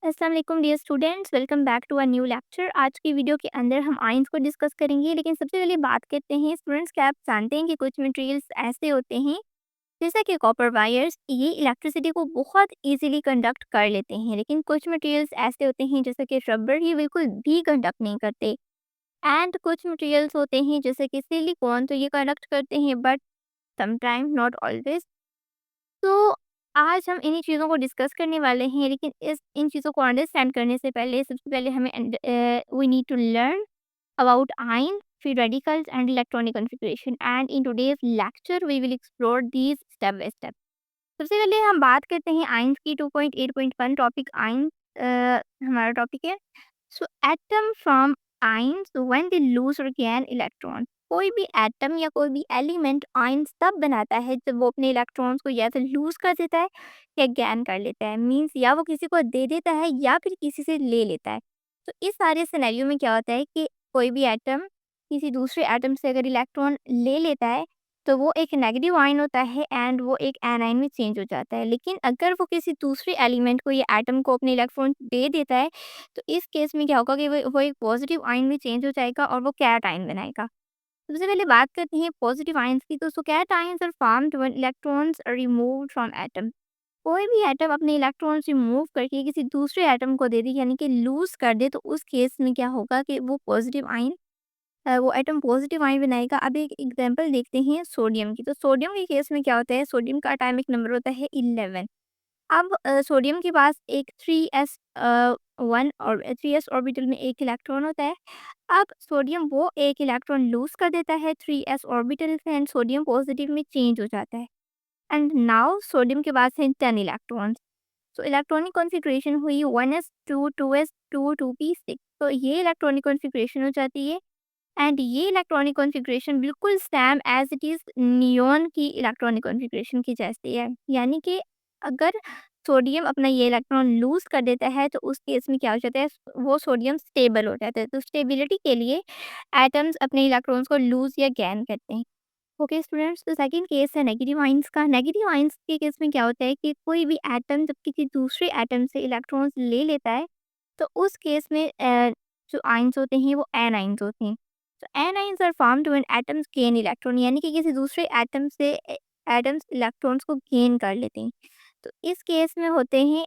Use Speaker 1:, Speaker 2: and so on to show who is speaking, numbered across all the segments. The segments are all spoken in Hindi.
Speaker 1: अस्सलाम वालेकुम dear students, welcome back to a new lecture. आज की वीडियो के अंदर हम आयंस को डिस्कस करेंगे, लेकिन सबसे पहले बात करते हैं स्टूडेंट्स। क्या आप जानते हैं कि कुछ मटेरियल्स ऐसे होते हैं जैसा कि कॉपर वायर्स, ये इलेक्ट्रिसिटी को बहुत इजीली कंडक्ट कर लेते हैं, लेकिन कुछ मटेरियल्स ऐसे होते हैं जैसे कि रबर, ये बिल्कुल भी कंडक्ट नहीं करते। एंड कुछ मटेरियल्स होते हैं जैसे कि सिलिकॉन, तो ये कंडक्ट करते हैं बट समटाइम नॉट ऑलवेज। तो आज हम इन्हीं चीज़ों को डिस्कस करने वाले हैं, लेकिन इस इन चीज़ों को अंडरस्टैंड करने से पहले सबसे पहले हमें we need to learn about ion, free radicals and electronic configuration, and in today's lecture we will explore these step by step. सबसे पहले हम बात करते हैं आयंस की। 2.8.1 टॉपिक आयन हमारा टॉपिक है। So atom from ions when they lose or gain electron. कोई भी एटम या कोई भी एलिमेंट आयंस तब बनाता है जब वो अपने इलेक्ट्रॉन्स को या तो लूज कर देता है या गैन कर लेता है। मींस या वो किसी को दे देता है या फिर किसी से ले लेता है। तो इस सारे सिनेरियो में क्या होता है कि कोई भी एटम किसी दूसरे एटम से अगर इलेक्ट्रॉन ले लेता है तो वो एक नेगेटिव आयन होता है एंड वो एक एनायन में चेंज हो जाता है। लेकिन अगर वो किसी दूसरे एलिमेंट को या एटम को अपने इलेक्ट्रॉन दे देता है तो इस केस में क्या होगा कि वो एक पॉजिटिव आयन में चेंज हो जाएगा और वो कैट आयन बनाएगा। सबसे पहले बात करते हैं पॉजिटिव आयंस की। तो cations are formed when electrons are removed from atom. कोई भी एटम अपने इलेक्ट्रॉन्स रिमूव करके किसी दूसरे एटम को दे दे, यानी कि लूज कर दे, तो उस केस में क्या होगा कि वो पॉजिटिव आयन वो एटम पॉजिटिव आयन बनाएगा। अब एक एग्जांपल देखते हैं सोडियम की। तो सोडियम के केस में क्या होता है, सोडियम का एटॉमिक नंबर होता है 11। अब सोडियम के पास एक 3s 1 और 3s ऑर्बिटल में एक इलेक्ट्रॉन होता है। अब सोडियम वो एक इलेक्ट्रॉन लूज कर देता है 3s ऑर्बिटल से एंड सोडियम पॉजिटिव में चेंज हो जाता है। एंड नाउ सोडियम के पास है 10 इलेक्ट्रॉन्स। तो इलेक्ट्रॉनिक कॉन्फ़िगरेशन हुई 1s2 2s2 2p6। तो ये इलेक्ट्रॉनिक कॉन्फ़िगरेशन हो जाती है। एंड ये इलेक्ट्रॉनिक कॉन्फ़िगरेशन बिल्कुल same as it is neon की इलेक्ट्रॉनिक कॉन्फ़िगरेशन की जैसी है। यानी कि अगर सोडियम अपना ये इलेक्ट्रॉन लूज़ कर देता है तो उस केस में क्या हो जाता है, वो सोडियम स्टेबल हो जाता है। तो स्टेबिलिटी के लिए एटम्स अपने इलेक्ट्रॉन्स को लूज़ या गेन करते हैं। ओके स्टूडेंट्स, तो सेकंड केस है नेगेटिव आयंस का। नेगेटिव आयंस के केस में क्या होता है कि कोई भी एटम जब किसी दूसरे एटम से इलेक्ट्रॉन्स ले लेता है तो उस केस में जो आयंस होते हैं वो एनायंस होते हैं। तो anions are formed when atoms gain electron, यानी कि किसी दूसरे एटम से एटम्स इलेक्ट्रॉन्स को गेन कर लेते हैं। तो इस केस में होते हैं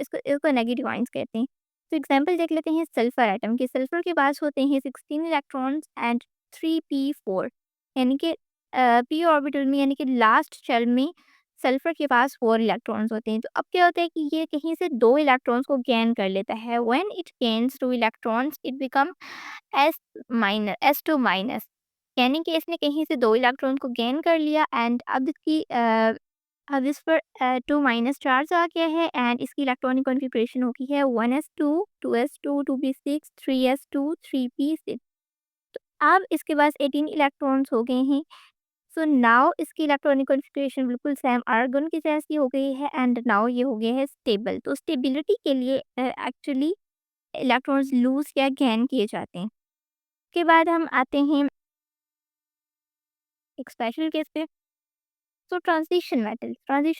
Speaker 1: इसको इसको नेगेटिव आयंस कहते हैं। तो एग्जांपल देख लेते हैं सल्फर एटम के। सल्फर के पास होते हैं 16 इलेक्ट्रॉन्स एंड 3p4, यानी कि पी ऑर्बिटल में, यानी कि लास्ट शेल में सल्फर के पास 4 इलेक्ट्रॉन्स होते हैं। तो अब क्या होता है कि ये कहीं से 2 इलेक्ट्रॉन्स को गेन कर लेता है। When it gains 2 electrons it become S2 minus, यानी कि इसने कहीं से 2 इलेक्ट्रॉन को गेन कर लिया एंड अब इस पर 2 माइनस चार्ज आ गया है एंड इसकी इलेक्ट्रॉनिक कॉन्फ़िगरेशन हो गई है 1s2 2s2 2p6 3s2 3p6। अब इसके पास 18 इलेक्ट्रॉन्स हो गए हैं। सो नाउ इसकी इलेक्ट्रॉनिक कॉन्फ़िगरेशन बिल्कुल सेम आर्गन की जैसी हो गई है एंड नाउ ये हो गया है स्टेबल। तो स्टेबिलिटी के लिए एक्चुअली इलेक्ट्रॉन्स लूज़ या गेन किए जाते हैं। उसके बाद हम आते हैं एक स्पेशल केस पे। तो transition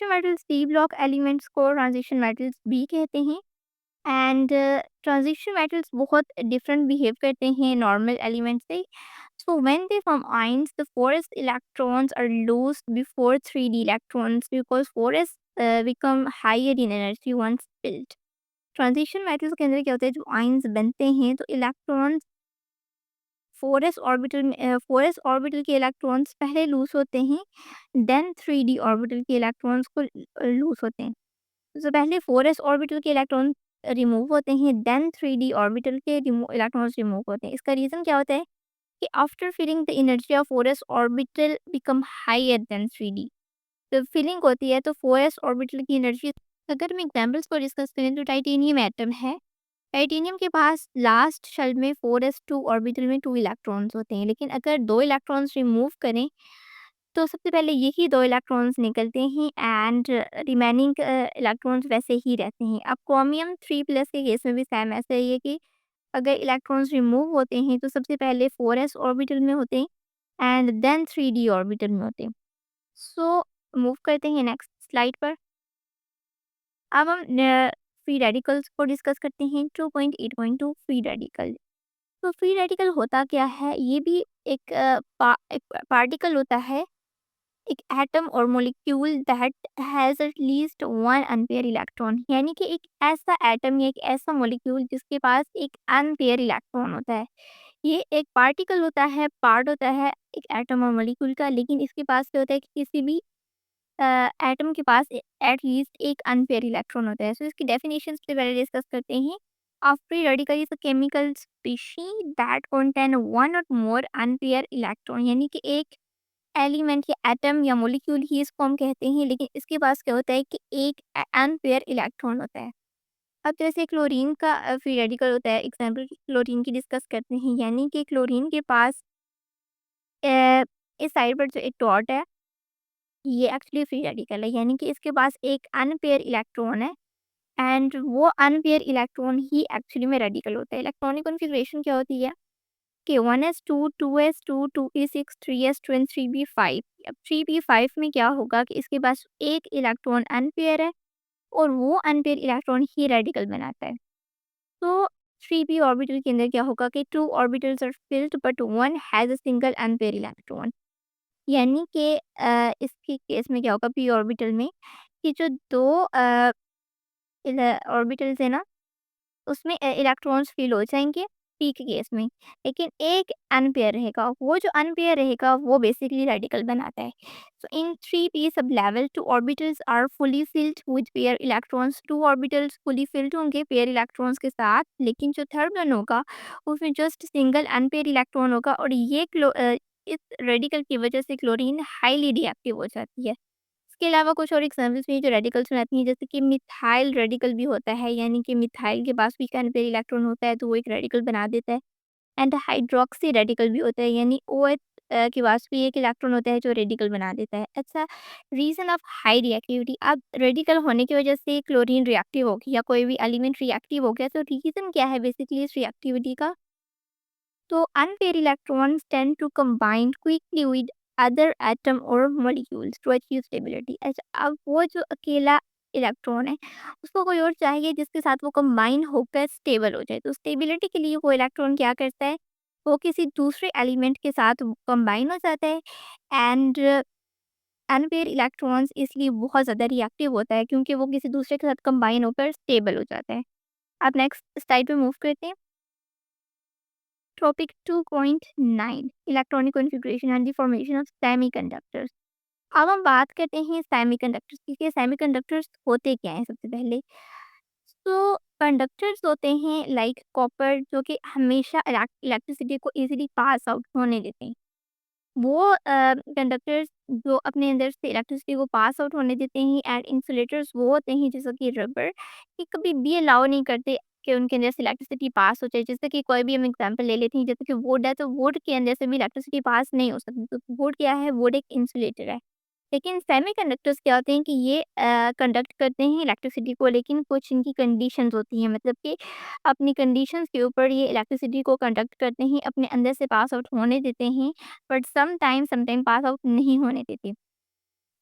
Speaker 1: metals D block elements को ट्रांजिशन मेटल्स भी कहते हैं। एंड ट्रांजिशन मेटल्स बहुत डिफरेंट बिहेव करते हैं नॉर्मल एलिमेंट्स से। So when they form ions, the 4s electrons are lost before 3d electrons because 4s become higher in energy once spilled. Transition metals के अंदर क्या होता है, जो आयंस बनते हैं तो इलेक्ट्रॉन्स 4s ऑर्बिटल के इलेक्ट्रॉन्स पहले लूज होते हैं, देन 3d ऑर्बिटल के इलेक्ट्रॉन्स को लूज होते हैं। तो पहले 4s ऑर्बिटल के इलेक्ट्रॉन रिमूव होते हैं, देन 3d ऑर्बिटल के इलेक्ट्रॉन्स रिमूव होते हैं। इसका रीज़न क्या होता है कि after filling the energy of 4s orbital become higher than 3d। जब फिलिंग होती है तो 4s ऑर्बिटल की एनर्जी, अगर हम एग्जांपल्स को डिस्कस करें तो टाइटेनियम एटम है। टाइटेनियम के पास लास्ट शेल में 4s2 ऑर्बिटल में 2 इलेक्ट्रॉन्स होते हैं, लेकिन अगर 2 इलेक्ट्रॉन्स रिमूव करें तो सबसे पहले यही 2 इलेक्ट्रॉन्स निकलते हैं एंड रिमेनिंग इलेक्ट्रॉन्स वैसे ही रहते हैं। अब क्रोमियम 3+ के केस में भी सेम ऐसा ही है कि अगर इलेक्ट्रॉन्स रिमूव होते हैं तो सबसे पहले 4s ऑर्बिटल में होते हैं एंड देन 3d ऑर्बिटल में होते हैं। सो मूव करते हैं नेक्स्ट स्लाइड पर। अब हम फ्री रेडिकल्स को डिस्कस करते हैं। 2.8.2 फ्री रेडिकल। तो फ्री रेडिकल होता क्या है? ये भी एक पार्टिकल होता है, एक एटम और molecule that has at least one unpair electron, यानी कि एक ऐसा एटम या एक ऐसा मॉलिक्यूल जिसके पास एक अनपेयर इलेक्ट्रॉन होता है। ये एक पार्टिकल होता है, पार्ट होता है एक एटम और मॉलिक्यूल का, लेकिन इसके पास क्या होता है कि किसी भी एटम के पास एट लीस्ट एक अनपेयर इलेक्ट्रॉन होता है। सो इसकी डेफिनेशन सबसे पहले डिस्कस करते हैं। A free radical is a chemical species that contain one और मोर अनपेयर इलेक्ट्रॉन, यानी कि एक एलिमेंट या एटम या मॉलिक्यूल ही इसको हम कहते हैं, लेकिन इसके पास क्या होता है कि एक अनपेयर इलेक्ट्रॉन होता है। अब जैसे क्लोरीन का फ्री रेडिकल होता है, एग्जाम्पल क्लोरीन की डिस्कस करते हैं, यानी कि क्लोरीन के पास इस साइड पर जो एक डॉट है, ये एक्चुअली फ्री रेडिकल है, यानी कि इसके पास एक अनपेयर इलेक्ट्रॉन है एंड वो अनपेयर इलेक्ट्रॉन ही एक्चुअली में रेडिकल होता है। इलेक्ट्रॉनिक कॉन्फ़िगरेशन क्या होती है कि 1s2, 2s2, 2p6, 3s2 and 3p5। अब 3p5 में क्या होगा कि इसके पास एक इलेक्ट्रॉन अनपेयर है और वो अनपेयर इलेक्ट्रॉन ही रेडिकल बनाता है। तो 3p ऑर्बिटल के अंदर क्या होगा कि two orbitals are filled but one has a single unpair electron, यानी कि इसके केस में क्या होगा पी ऑर्बिटल में कि जो दो ऑर्बिटल्स है ना, उसमें इलेक्ट्रॉन्स फ़ील हो जाएँगे पी के केस में, लेकिन एक अनपेयर रहेगा, वो जो अनपेयर रहेगा वो बेसिकली रेडिकल बनाता है। सो in 3p sub level two orbitals are fully filled with pair electrons, two orbitals fully filled होंगे पेयर इलेक्ट्रॉन्स के साथ, लेकिन जो थर्ड वन होगा उसमें जस्ट सिंगल अनपेयर इलेक्ट्रॉन होगा और इस रेडिकल की वजह से क्लोरीन हाईली रिएक्टिव हो जाती है। इसके अलावा कुछ और एग्ज़ाम्पल्स भी हैं जो रेडिकल्स में आती हैं, जैसे कि मिथाइल रेडिकल भी होता है, यानी कि मिथाइल के पास भी एक अनपेयर इलेक्ट्रॉन होता है तो वो एक रेडिकल बना देता है। एंड हाइड्रॉक्सी रेडिकल भी होता है, यानी OH के पास भी एक इलेक्ट्रॉन होता है जो रेडिकल बना देता है। अच्छा, रीज़न ऑफ हाई रिएक्टिविटी, अब रेडिकल होने की वजह से क्लोरीन रिएक्टिव हो गया या कोई भी एलिमेंट रिएक्टिव हो गया, तो रीज़न क्या है बेसिकली इस रिएक्टिविटी का? तो unpaired electrons tend to combine quickly with other atom or molecules to achieve stability। अच्छा, अब वो जो अकेला इलेक्ट्रॉन है उसको कोई और चाहिए जिसके साथ वो कंबाइन होकर स्टेबल हो जाए, तो स्टेबिलिटी के लिए वो इलेक्ट्रॉन क्या करता है, वो किसी दूसरे एलिमेंट के साथ कंबाइन हो जाता है एंड अनपेयर इलेक्ट्रॉन्स इसलिए बहुत ज़्यादा रिएक्टिव होता है क्योंकि वो किसी दूसरे के साथ कंबाइन होकर स्टेबल हो जाता है। आप नेक्स्ट स्लाइड पे मूव करते हैं। Topic 2.9 electronic configuration and the formation of semiconductors. अब हम बात करते हैं सेमीकंडक्टर्स की कि सेमीकंडक्टर्स होते क्या हैं सबसे पहले। तो कंडक्टर्स होते हैं लाइक कॉपर जो कि हमेशा इलेक्ट्रिसिटी को इजीली पास आउट होने देते हैं। वो कंडक्टर्स जो अपने अंदर से इलेक्ट्रिसिटी को पास आउट होने देते हैं एंड इंसुलेटर्स वो होते हैं जैसे कि रबर, कि कभी भी अलाउ नहीं करते कि उनके अंदर से इलेक्ट्रिसिटी पास हो जाए। जैसे कि कोई भी हम एग्जांपल ले लेते हैं, जैसे कि वुड है तो वुड के अंदर से भी इलेक्ट्रिसिटी पास नहीं हो सकती, तो वुड क्या है, वुड एक इंसुलेटर है। लेकिन सेमीकंडक्टर्स क्या होते हैं कि ये कंडक्ट करते हैं इलेक्ट्रिसिटी को, लेकिन कुछ इनकी कंडीशंस होती हैं, मतलब कि अपनी कंडीशंस के ऊपर ये इलेक्ट्रिसिटी को कंडक्ट करते हैं, अपने अंदर से पास आउट होने देते हैं, बट समटाइम पास आउट नहीं होने देते।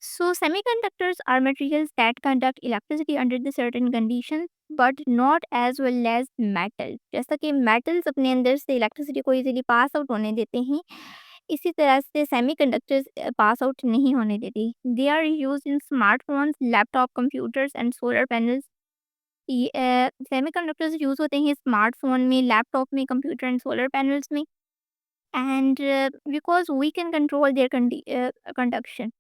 Speaker 1: So semiconductors are materials that conduct electricity under the certain conditions but not as well as metal। जैसा कि metals अपने अंदर से इलेक्ट्रिसिटी को इजीली पास आउट होने देते हैं, इसी तरह से सेमीकंडक्टर्स पास आउट नहीं होने देते। They are use in smartphones, laptop, computers and solar panels. ये सेमीकंडक्टर्स यूज होते हैं स्मार्टफोन में, लैपटॉप में, कंप्यूटर एंड सोलर पैनल्स में, and because we can control their conduction.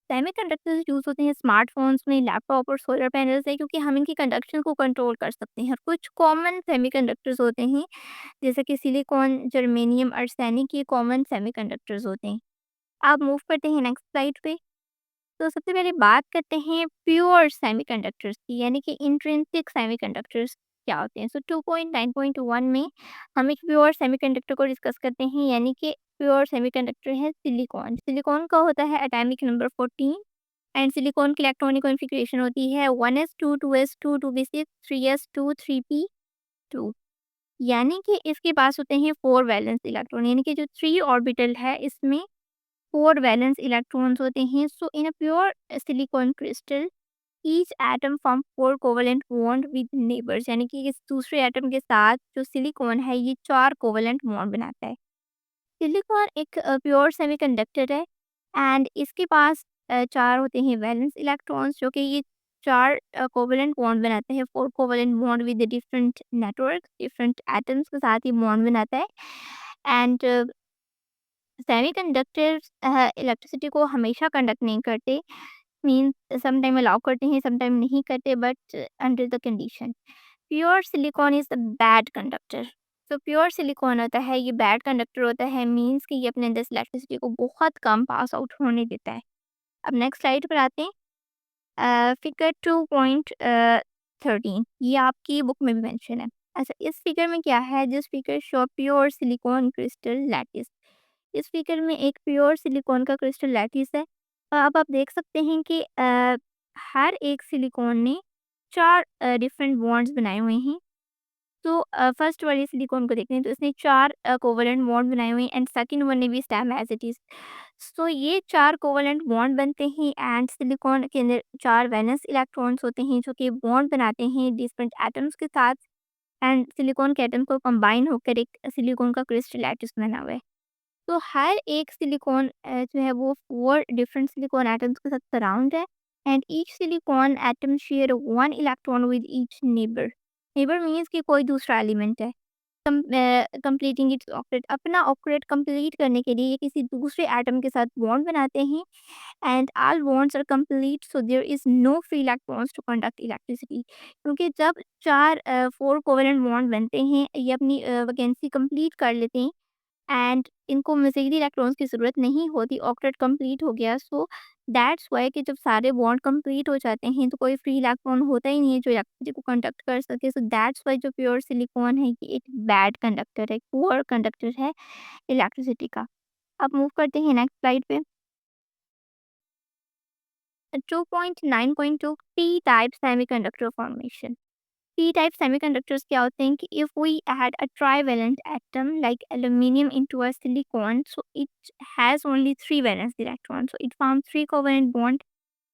Speaker 1: Semiconductors use होते हैं स्मार्टफ़ोन्स में, लैपटॉप और सोलर पैनल्स में, क्योंकि हम इनकी कंडक्शन को कंट्रोल कर सकते हैं। और कुछ कॉमन सेमीकंडक्टर्स होते हैं जैसे कि सिलिकॉन, जर्मेनियम, आर्सेनिक, ये कॉमन सेमीकंडक्टर्स होते हैं। आप मूव करते हैं नेक्स्ट स्लाइड पे। तो सबसे पहले बात करते हैं प्योर सेमीकंडक्टर्स की, यानी कि इंट्रिंसिक सेमीकंडक्टर्स क्या होते हैं। सो 2.9.1 में हम एक प्योर सेमीकंडक्टर को डिस्कस करते हैं, यानी कि प्योर सेमीकंडक्टर है सिलिकॉन। सिलिकॉन का होता है एटॉमिक नंबर 14 एंड सिलिकॉन की इलेक्ट्रॉनिक कॉन्फ़िगरेशन होती है 1s2, 2s2, 2p6, 3s2, 3p2, यानी कि इसके पास होते हैं 4 वैलेंस इलेक्ट्रॉन, यानी कि जो 3 ऑर्बिटल है इसमें 4 वैलेंस इलेक्ट्रॉन्स होते हैं। So in a pure silicon crystal each atom form 4 covalent bond with neighbours, यानी कि इस दूसरे एटम के साथ जो सिलिकॉन है ये 4 कोवेलेंट बॉन्ड बनाता है। सिलिकॉन एक प्योर सेमीकंडक्टर है एंड इसके पास 4 होते हैं वैलेंस इलेक्ट्रॉन्स, जो कि ये 4 कोवेलेंट बॉन्ड बनाते हैं। 4 covalent bond with different network, different atoms के साथ ये बॉन्ड बनाता है। एंड सेमीकंडक्टर्स इलेक्ट्रिसिटी को हमेशा कंडक्ट नहीं करते, मीन्स सम टाइम अलाउ करते हैं, सम टाइम नहीं करते, but under the condition. Pure silicon is the bad conductor. तो प्योर सिलिकॉन होता है ये बैड कंडक्टर होता है, मीन्स कि ये अपने अंदर से इलेक्ट्रिसिटी को बहुत कम पास आउट होने देता है। अब नेक्स्ट स्लाइड पर आते हैं। फिगर 2.13 ये आपकी बुक में भी मेंशन है। अच्छा, इस फिगर में क्या है? This figure show pure silicon crystal lattice. इस फिगर में एक प्योर सिलिकॉन का क्रिस्टल लैटिस है। अब आप देख सकते हैं कि हर एक सिलिकॉन ने 4 डिफरेंट बॉन्ड्स बनाए हुए हैं। तो फर्स्ट वाली सिलिकॉन को देखते हैं, तो इसने 4 कोवेलेंट बॉन्ड बनाए हुए हैं एंड सेकंड वन ने भी सेम एज़ इट इज़। सो ये 4 कोवेलेंट बॉन्ड बनते हैं एंड सिलिकॉन के अंदर 4 वैलेंस इलेक्ट्रॉन्स होते हैं जो कि बॉन्ड बनाते हैं डिफरेंट एटम्स के साथ, एंड सिलिकॉन के एटम को कंबाइन होकर एक सिलिकॉन का क्रिस्टल लैटिस बना हुआ है। तो हर एक सिलिकॉन जो है वो 4 डिफरेंट सिलिकॉन एटम्स के साथ सराउंड है and each silicon atom share 1 electron with each neighbour. Neighbour means कि कोई दूसरा एलिमेंट है। कंप्लीटिंग इट्स ऑक्टेट, अपना ऑक्टेट कंप्लीट करने के लिए ये किसी दूसरे एटम के साथ बॉन्ड बनाते हैं and all bonds are complete, so there is no free electrons to conduct electricity. क्योंकि जब 4 कोवेलेंट बॉन्ड बनते हैं ये अपनी वैकेंसी कंप्लीट कर लेते हैं एंड इनको मज़ीद इलेक्ट्रॉन्स की ज़रूरत नहीं होती, ऑक्टेट कंप्लीट हो गया। सो दैट्स वाई कि जब सारे बॉन्ड कंप्लीट हो जाते हैं तो कोई फ्री इलेक्ट्रॉन होता ही नहीं है जो इलेक्ट्रिसिटी को कंडक्ट कर सके। सो दैट्स वाई जो प्योर सिलिकॉन है ये एक बैड कंडक्टर है, पुअर कंडक्टर है इलेक्ट्रिसिटी का। अब मूव करते हैं नेक्स्ट स्लाइड पे। 2.9.2 P type semiconductor formation. P type semiconductors क्या होते हैं कि if we add a trivalent atom like aluminum into a silicon, so it has only 3 valence electrons, so it forms 3 covalent bond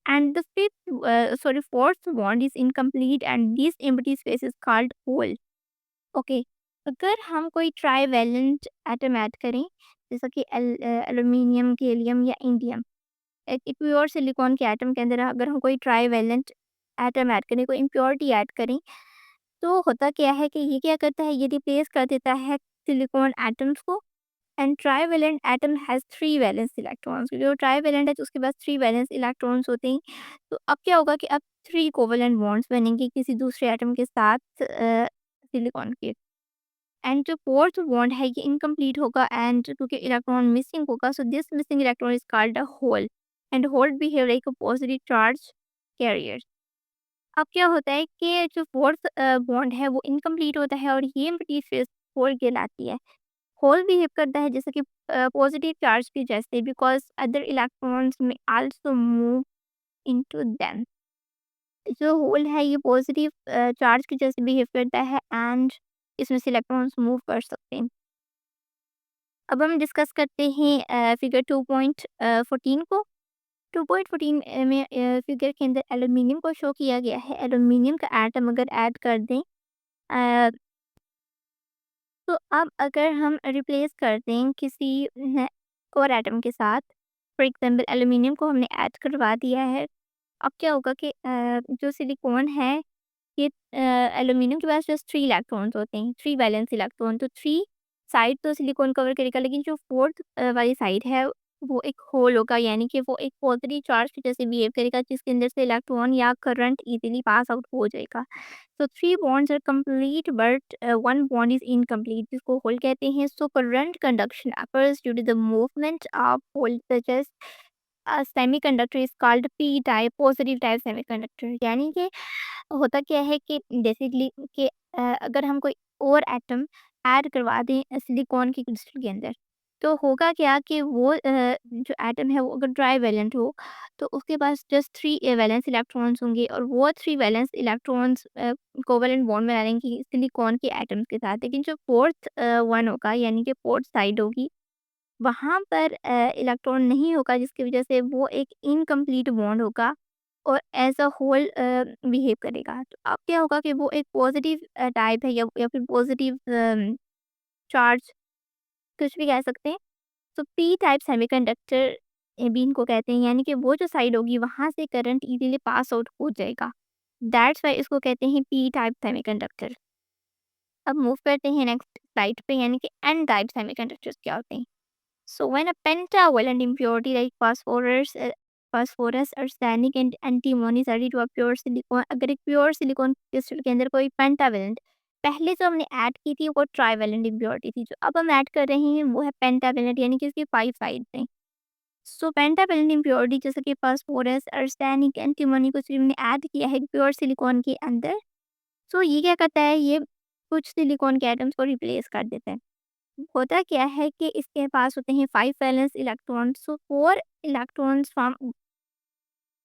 Speaker 1: and the fourth bond is incomplete and this empty space is called hole. Okay, अगर हम कोई ट्राईवेलेंट एटम ऐड करें जैसा कि एल्यूमिनियम, गैलियम या इंडियम, एक प्योर सिलिकॉन के एटम के अंदर अगर हम कोई ट्राईवेलेंट एटम ऐड करें, कोई इम्प्योरिटी ऐड करें, तो होता क्या है कि ये क्या करता है, ये रिप्लेस कर देता है सिलिकॉन एटम्स को and trivalent atom has 3 valence electrons. जो ट्राईवेलेंट है तो उसके पास 3 वैलेंस इलेक्ट्रॉन्स होते हैं। तो अब क्या होगा कि अब 3 कोवेलेंट बॉन्ड्स बनेंगे किसी दूसरे एटम के साथ सिलिकॉन के, एंड जो फोर्थ बॉन्ड है ये इनकम्प्लीट होगा एंड क्योंकि इलेक्ट्रॉन मिसिंग होगा, so this missing electron is called a hole and hole behave like a positive charge carrier. अब क्या होता है कि जो फोर्थ बॉन्ड है वो इनकम्प्लीट होता है और ये एम्प्टी स्पेस होल कहलाती है। होल बिहेव करता है जैसे कि पॉजिटिव चार्ज के जैसे, बिकॉज अदर इलेक्ट्रॉन्स में आल्सो मूव इनटू देम। जो होल है ये पॉजिटिव चार्ज के जैसे बिहेव करता है एंड इसमें से इलेक्ट्रॉन्स मूव कर सकते हैं। अब हम डिस्कस करते हैं फिगर 2.14 को। 2.14 में फिगर के अंदर एल्यूमिनियम को शो किया गया है। एल्यूमिनियम का एटम अगर ऐड कर दें अ, तो अब अगर हम रिप्लेस कर दें किसी और एटम के साथ, फॉर एग्जांपल एल्यूमिनियम को हमने ऐड करवा दिया है, अब क्या होगा कि जो सिलिकॉन है ये एल्यूमिनियम के पास जस्ट 3 इलेक्ट्रॉन्स होते हैं, 3 वैलेंस इलेक्ट्रॉन, तो 3 साइड तो सिलिकॉन कवर करेगा, लेकिन जो 4th वाली साइड है वो एक होल होगा, यानी कि वो एक पॉजिटिव चार्ज के जैसे बिहेव करेगा जिसके अंदर से इलेक्ट्रॉन या करंट इजीली पास आउट हो जाएगा। So 3 bonds are complete but one bond is incomplete, जिसको होल कहते हैं। So current conduction occurs due to the movement of holes such as a semiconductor is called p type positive type semiconductor। यानी कि होता क्या है कि बेसिकली कि अगर हम कोई और एटम ऐड करवा दें सिलिकॉन के क्रिस्टल के अंदर, तो होगा क्या कि वो जो एटम है वो अगर ट्राईवेलेंट हो तो उसके पास जस्ट 3 वैलेंस इलेक्ट्रॉन्स होंगे और वो 3 वैलेंस इलेक्ट्रॉन्स कोवेलेंट बॉन्ड बना लेंगे सिलिकॉन के एटम्स के साथ। लेकिन जो फोर्थ वन होगा यानी कि फोर्थ साइड होगी, वहाँ पर इलेक्ट्रॉन नहीं होगा जिसकी वजह से वो एक इनकम्प्लीट बॉन्ड होगा और एज़ अ होल बिहेव करेगा। तो अब क्या होगा कि वो एक पॉज़िटिव टाइप है या फिर पॉज़िटिव चार्ज कुछ भी कह सकते हैं। तो पी टाइप सेमीकंडक्टर भी इनको कहते हैं, यानी कि वो जो साइड होगी वहाँ से करंट इज़िली पास आउट हो जाएगा। दैट्स व्हाई इसको कहते हैं पी टाइप सेमीकंडक्टर। अब मूव करते हैं नेक्स्ट स्लाइड पे, यानी कि एन टाइप सेमीकंडक्टर्स क्या होते हैं। So when a pentavalent impurity like phosphorus, arsenic and antimony is added to a pure silicon, अगर एक प्योर सिलिकॉन क्रिस्टल के अंदर कोई पेंटावेलेंट, पहले जो हमने ऐड की थी वो ट्राइवेलेंट इम्प्योरिटी थी, जो अब हम ऐड कर रहे हैं वो है पेंटावेलेंट, यानी कि इसकी 5 साइड्स हैं। सो पेंटावेलेंट इम्प्योरिटी जैसे कि फास्फोरस, आर्सेनिक, एंटीमनी कुछ भी हमने ऐड किया है प्योर सिलिकॉन के अंदर। सो ये क्या करता है, ये कुछ सिलिकॉन के एटम्स को रिप्लेस कर देता है। होता क्या है कि इसके पास होते हैं 5 valence electrons, so 4 electrons from,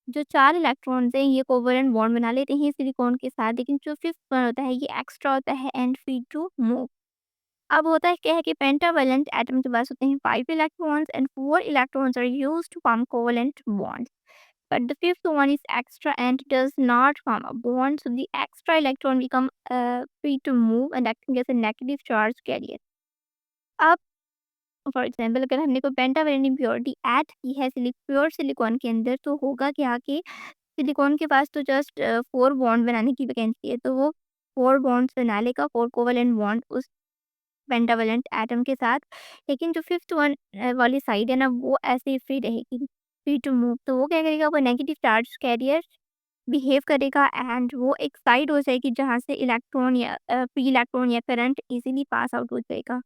Speaker 1: जो 4 इलेक्ट्रॉन्स हैं ये कोवेलेंट बॉन्ड बना लेते हैं सिलिकॉन के साथ, लेकिन जो 5th वन होता है ये एक्स्ट्रा होता है एंड फ्री टू मूव। अब होता है क्या है कि पेंटावेलेंट एटम के पास होते हैं 5 electrons and 4 electrons are used to form covalent bonds, but the fifth one is extra and does not form a bond, so the extra electron become free to move and acting as a negative charge carrier. अब फॉर एग्जाम्पल अगर हमने कोई पेंटावेलेंट इम्प्योरिटी ऐड की है प्योर सिलिकॉन के अंदर, तो होगा क्या कि सिलिकॉन के पास तो जस्ट 4 बॉन्ड बनाने की वैकेंसी है, तो वो 4 बॉन्ड्स बना लेगा, 4 कोवेलेंट बॉन्ड उस पेंटावेलेंट एटम के साथ। लेकिन जो 5th वन वाली साइड है ना, वो ऐसे ही फ्री रहेगी, फ्री टू मूव। तो वो क्या करेगा, वो नेगेटिव चार्ज कैरियर बिहेव करेगा एंड वो एक साइड हो जाएगी जहाँ से इलेक्ट्रॉन या फ्री इलेक्ट्रॉन या करंट इजीली पास आउट हो जाएगा।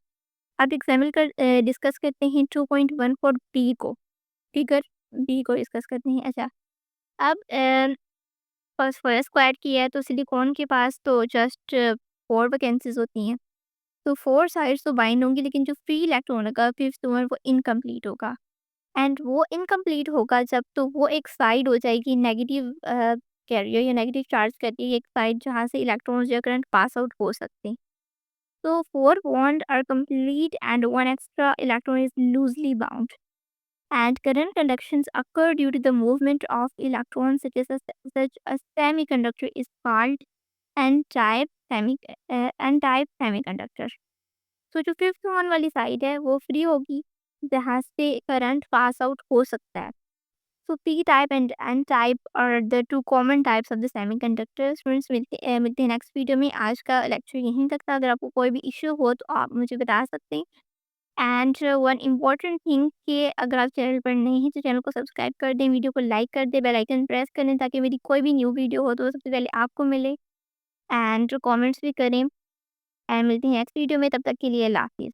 Speaker 1: अब एग्जाम्पल डिस्कस करते हैं 2.1 फॉर बी को, फिगर बी को डिस्कस करते हैं। अच्छा, अब फॉस्फोरस को ऐड किया है तो सिलिकॉन के पास तो जस्ट 4 वैकेंसीज होती हैं, तो 4 साइड्स तो बाइंड होंगी, लेकिन जो फ्री इलेक्ट्रॉन होगा 5th वन वो इनकम्प्लीट होगा। एंड वो इनकम्प्लीट होगा जब, तो वो एक साइड हो जाएगी नेगेटिव कैरियर या नेगेटिव चार्ज करके एक साइड जहाँ से इलेक्ट्रॉन्स या करंट पास आउट हो सकते हैं। So four bonds are complete and one extra electron is loosely bound. And current conductions occur due to the movement of electrons, such a semiconductor is called n-type n-type semiconductor. So जो फिफ्थ वन वाली साइड है वो फ्री होगी जहाँ से करंट पास आउट हो सकता है। So P type and N type are the two common types of the semiconductor. Students मिलते हैं नेक्स्ट वीडियो में। आज का लेक्चर यहीं तक था। अगर आपको कोई भी इश्यू हो तो आप मुझे बता सकते हैं। एंड वन इम्पॉर्टेंट थिंग कि अगर आप चैनल पर नए हैं तो चैनल को सब्सक्राइब कर दें, वीडियो को लाइक कर दें, बेल आइकन प्रेस कर दें ताकि मेरी कोई भी न्यू वीडियो हो तो वो सबसे पहले आपको मिले। एंड कमेंट्स भी करें। एंड मिलते हैं नेक्स्ट वीडियो में, तब तक के लिए अल्लाह हाफिज़।